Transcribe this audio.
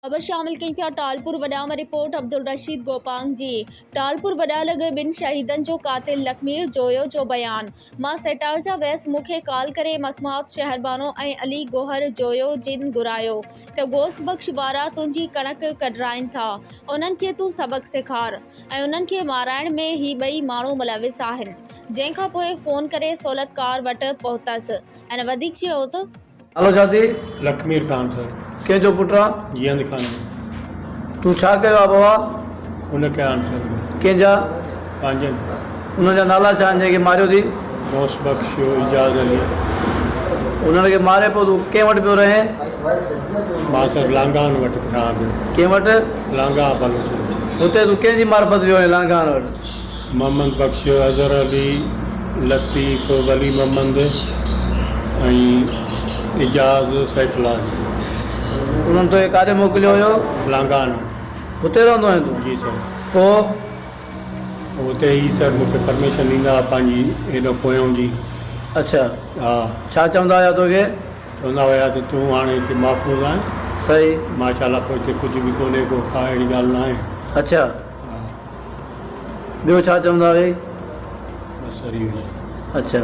खबर शामिल कई पिया टालपुर वॾा में रिपोर्ट अब्दुल रशीद गोपांग जी। टालपुर वॾा लॻे ॿिनि शहीदनि जो कातिल लखमीर जोयो जो बयान। मां सेटारजा वयसि, मूंखे कॉल करे मसमात शहरबानो ऐं अली गोहर जोयो जिन घुरायो त गोस बख़्श वारा तुंहिंजी कणक कढराइनि था, उन्हनि खे तूं सबक सेखार ऐं उन्हनि खे माराइण में ही ॿई माण्हू मुलविस आहिनि। जंहिंखां पोइ फ़ोन करे सहूलियतकार वटि पहुतसि ऐं वधीक चयो त हेलो शादी लखमीर खान सर कंहिंजो पुटु आहे? जियंद खान तूं छा कयो आहे बाबा? उन कया सर कंहिंजा? पंहिंजनि उनजा नाला छा आहिनि जेके मारियो थी? गौस बख्श इजाज़ अली। उन्हनि खे मारे पोइ तूं कंहिं वटि पियो रहे? मां सर लांगान वटि रहां पियो। कंहिं वटि? लांगा बलो हुते तूं कंहिंजी मार्फत वियो आहीं लांगान वटि? मोहम्मद बख्श, अज़हर अली, लतीफ़, वली मोहम्मद ऐं इजाज़ सैफलान। उन्हनि तोखे काॾे मोकिलियो हुयो? लांगान हुते रहंदो आहीं तूं? जी सर। पोइ हुते ई सर मूंखे परमिशन ॾींदा पंहिंजी हेॾो पोयों जी। अच्छा, हा, छा चवंदा हुया तोखे? चवंदा हुया त तूं हाणे हिते महफ़ूज़ आहीं। सही। माशाल्लाह, पोइ हिते कुझु बि कोन्हे, को का अहिड़ी ॻाल्हि न आहे। अच्छा, हा, ॿियो छा चवंदा हुई? बसि सर इहो ई। अच्छा।